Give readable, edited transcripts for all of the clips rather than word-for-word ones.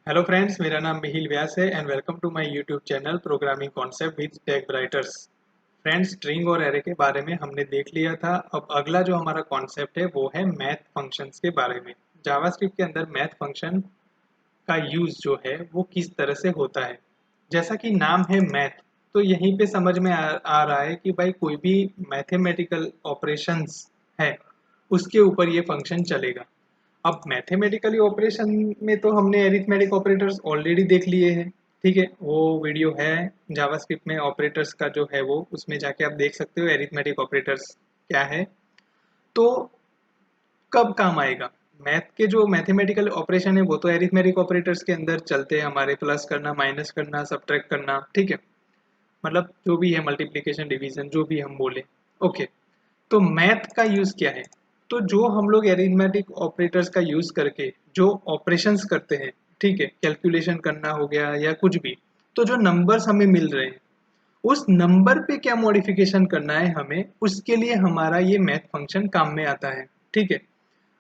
Hello friends, मेरा नाम मिहिल व्यास है and welcome to my YouTube channel programming concept with tech writers. Friends, string और array के बारे में हमने देख लिया था। अब अगला जो हमारा कॉन्सेप्ट है वो है मैथ फंक्शंस के बारे में। जावास्क्रिप्ट के अंदर मैथ फंक्शन का यूज जो है वो किस तरह से होता है। जैसा कि नाम है मैथ, तो यहीं पे समझ में आ रहा है कि भाई कोई भी मैथमेटिकल ऑपरेशंस है उसके ऊपर ये फंक्शन चलेगा। अब मैथमेटिकली ऑपरेशन में तो हमने एरिथमेटिक ऑपरेटर्स ऑलरेडी देख लिए हैं। ठीक है, वो वीडियो है जावास्क्रिप्ट में ऑपरेटर्स का जो है वो, उसमें जाके आप देख सकते हो एरिथमेटिक ऑपरेटर्स क्या है। तो कब काम आएगा? मैथ के जो मैथमेटिकल ऑपरेशन है वो तो एरिथमेटिक ऑपरेटर्स के अंदर चलते हैं हमारे, प्लस करना, माइनस करना, सब्ट्रैक्ट करना। ठीक है, मतलब जो भी है, मल्टीप्लिकेशन, डिवीजन, जो भी हम बोले। ओके, तो मैथ का यूज क्या है? तो जो हम लोग एरिथमेटिक ऑपरेटर्स का यूज करके जो ऑपरेशंस करते हैं, ठीक है, कैलकुलेशन करना हो गया या कुछ भी, तो जो नंबर्स हमें मिल रहे हैं उस नंबर पे क्या मॉडिफिकेशन करना है हमें, उसके लिए हमारा ये मैथ फंक्शन काम में आता है। ठीक है,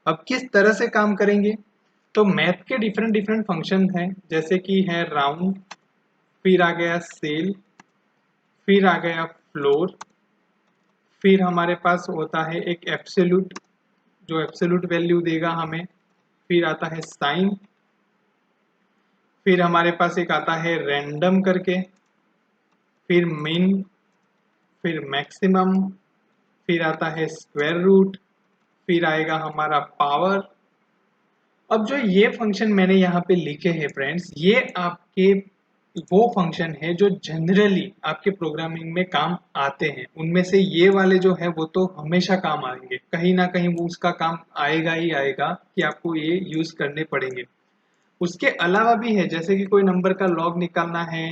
अब किस तरह से काम करेंगे? तो मैथ के डिफरेंट डिफरेंट फंक्शन हैं, जैसे कि है राउंड, फिर आ गया सेल, फिर आ गया फ्लोर, फिर हमारे पास होता है एक एब्सोल्यूट जो एब्सोल्यूट वैल्यू देगा हमें, फिर आता है साइन, फिर हमारे पास एक आता है रैंडम करके, फिर मिन, फिर मैक्सिमम, फिर आता है स्क्वायर रूट, फिर आएगा हमारा पावर। अब जो ये फंक्शन मैंने यहाँ पे लिखे हैं फ्रेंड्स, ये आपके वो फंक्शन है जो जनरली आपके प्रोग्रामिंग में काम आते हैं। उनमें से ये वाले जो है वो तो हमेशा काम आएंगे, कहीं ना कहीं वो उसका काम आएगा ही आएगा कि आपको ये यूज करने पड़ेंगे। उसके अलावा भी है, जैसे कि कोई नंबर का लॉग निकालना है,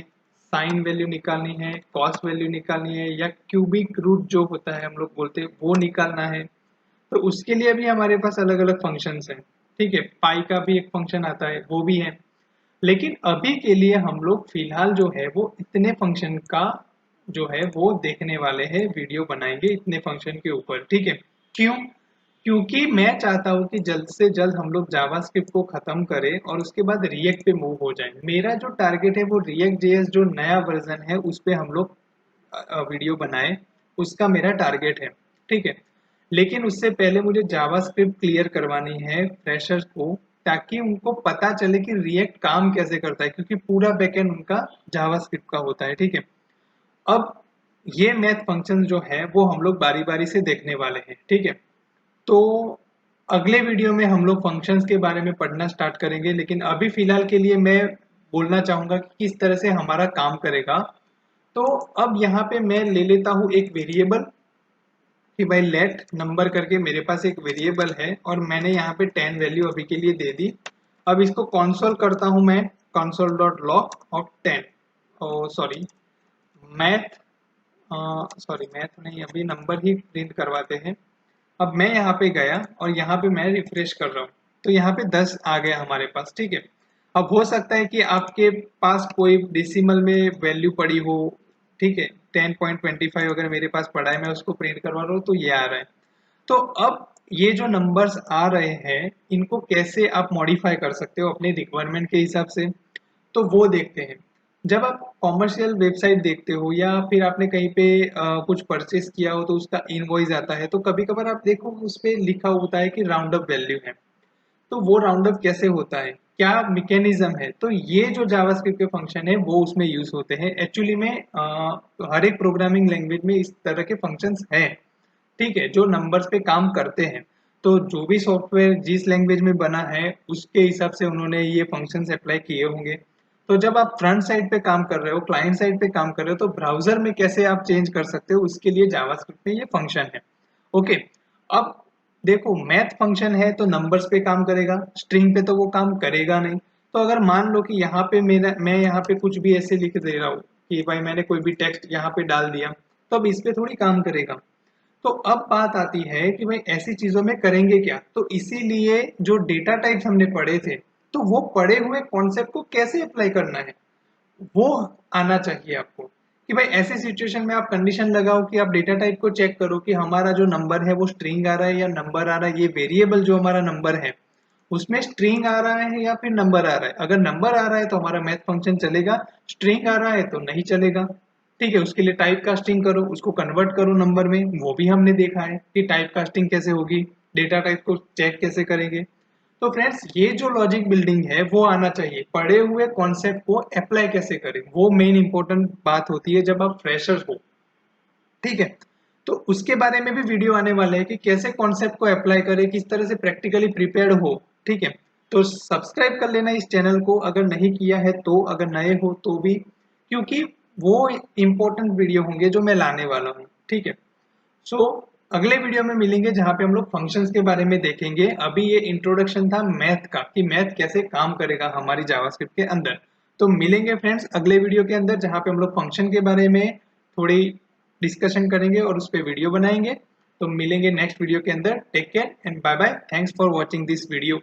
साइन वैल्यू निकालनी है, कॉस वैल्यू निकालनी है, या क्यूबिक रूट जो होता है हम लोग बोलते हैं वो निकालना है, तो उसके लिए भी हमारे पास अलग अलग फंक्शंस हैं। ठीक है, पाई का भी एक फंक्शन आता है, वो भी है। लेकिन अभी के लिए हम लोग फिलहाल जो है वो इतने फंक्शन का जो है वो देखने वाले हैं, वीडियो बनाएंगे इतने फंक्शन के ऊपर। ठीक है, क्यों? क्योंकि मैं चाहता हूं कि जल्द से जल्द हम लोग जावास्क्रिप्ट को खत्म करें और उसके बाद रिएक्ट पे मूव हो जाएं। मेरा जो टारगेट है वो रिएक्ट जेएस जो नया वर्जन है उस पे हम लोग वीडियो बनाए, उसका मेरा टारगेट है। ठीक है, लेकिन उससे पहले मुझे जावास्क्रिप्ट क्लियर करवानी है फ्रेशर्स को, ताकि उनको पता चले कि रिएक्ट काम कैसे करता है, क्योंकि पूरा बैकएंड उनका जावास्क्रिप्ट का होता है। ठीक है, अब ये मैथ फंक्शन जो है वो हम लोग बारी बारी से देखने वाले हैं। ठीक है, तो अगले वीडियो में हम लोग फंक्शंस के बारे में पढ़ना स्टार्ट करेंगे, लेकिन अभी फिलहाल के लिए मैं बोलना चाहूंगा कि किस तरह से हमारा काम करेगा। तो अब यहाँ पे मैं ले लेता हूँ एक वेरिएबल कि भाई लेट नंबर करके, मेरे पास एक वेरिएबल है और मैंने यहाँ पे 10 वैल्यू अभी के लिए दे दी। अब इसको कंसोल करता हूँ मैं, console dot log of 10, oh sorry math, sorry math नहीं, अभी नंबर ही प्रिंट करवाते हैं। अब मैं यहाँ पे गया और यहाँ पे मैं रिफ्रेश कर रहा हूँ, तो यहाँ पे 10 आ गया हमारे पास। ठीक है, अब हो सकता है कि आपके पास कोई डेसिमल में वैल्यू पड़ी हो। ठीक है, 10.25 अगर मेरे पास पड़ा है, मैं उसको प्रिंट करवा रहा हूँ तो ये आ रहा है। तो अब ये जो नंबर्स आ रहे हैं इनको कैसे आप मॉडिफाई कर सकते हो अपने रिक्वायरमेंट के हिसाब से, तो वो देखते हैं। जब आप कॉमर्शियल वेबसाइट देखते हो या फिर आपने कहीं पे कुछ परचेस किया हो तो उसका इनवॉइस आता है, तो कभी कभार आप देखो उस पे लिखा होता है कि राउंड अप वैल्यू है। तो वो राउंड अप कैसे होता है, क्या मैकेनिज्म है, तो ये जो जावास्क्रिप्ट के फंक्शन है वो उसमें यूज होते हैं। एक्चुअली में हर एक प्रोग्रामिंग लैंग्वेज में इस तरह के फंक्शंस हैं। ठीक है, जो नंबर्स पे काम करते हैं। तो जो भी सॉफ्टवेयर जिस लैंग्वेज में बना है उसके हिसाब से उन्होंने ये फंक्शंस अप्लाई किए होंगे। तो जब आप फ्रंट साइड पे काम कर रहे हो, क्लाइंट साइड पे काम कर रहे हो, तो ब्राउजर में कैसे आप चेंज कर सकते हो, उसके लिए जावास्क्रिप्ट में ये फंक्शन है। ओके, अब देखो मैथ फंक्शन है तो नंबर्स पे काम करेगा, स्ट्रिंग पे तो वो काम करेगा नहीं। तो अगर मान लो कि यहाँ पे मैं यहाँ पे कुछ भी ऐसे लिख दे रहा हूँ कि भाई मैंने कोई भी टेक्स्ट यहाँ पे डाल दिया, तो अब इस पे थोड़ी काम करेगा। तो अब बात आती है कि भाई ऐसी चीजों में करेंगे क्या, तो इसीलिए जो डेटा टाइप्स हमने पढ़े थे, तो वो पढ़े हुए कॉन्सेप्ट को कैसे अप्लाई करना है वो आना चाहिए आपको। कि भाई ऐसी सिचुएशन में आप कंडीशन लगाओ कि आप डेटा टाइप को चेक करो कि हमारा जो नंबर है वो स्ट्रिंग आ रहा है या नंबर आ रहा है, ये वेरिएबल जो हमारा नंबर है उसमें स्ट्रिंग आ रहा है या फिर नंबर आ रहा है। अगर नंबर आ रहा है तो हमारा मैथ फंक्शन चलेगा, स्ट्रिंग आ रहा है तो नहीं चलेगा। ठीक है, उसके लिए टाइप कास्टिंग करो, उसको कन्वर्ट करो नंबर में, वो भी हमने देखा है कि टाइप कास्टिंग कैसे होगी, डेटा टाइप को चेक कैसे करेंगे। तो फ्रेंड्स ये जो लॉजिक बिल्डिंग है वो आना चाहिए, पढ़े हुए कॉन्सेप्ट को अप्लाई कैसे करें, वो मेन इंपॉर्टेंट बात होती है जब आप फ्रेशर हो। ठीक है, तो उसके बारे में भी वीडियो आने वाले हैं कि कैसे कॉन्सेप्ट को अप्लाई करें, किस तरह से प्रैक्टिकली प्रिपेयर्ड हो। ठीक है, तो सब्सक्राइब कर लेना इस चैनल को अगर नहीं किया है तो, अगर नए हो तो भी, क्योंकि वो इंपॉर्टेंट वीडियो होंगे जो मैं लाने वाला हूँ। ठीक है, सो अगले वीडियो में मिलेंगे जहां पे हम लोग फंक्शंस के बारे में देखेंगे। अभी ये इंट्रोडक्शन था मैथ का कि मैथ कैसे काम करेगा हमारी जावास्क्रिप्ट के अंदर। तो मिलेंगे फ्रेंड्स अगले वीडियो के अंदर जहां पे हम लोग फंक्शन के बारे में थोड़ी डिस्कशन करेंगे और उस पर वीडियो बनाएंगे। तो मिलेंगे नेक्स्ट वीडियो के अंदर। Take care and bye bye, thanks for watching this video.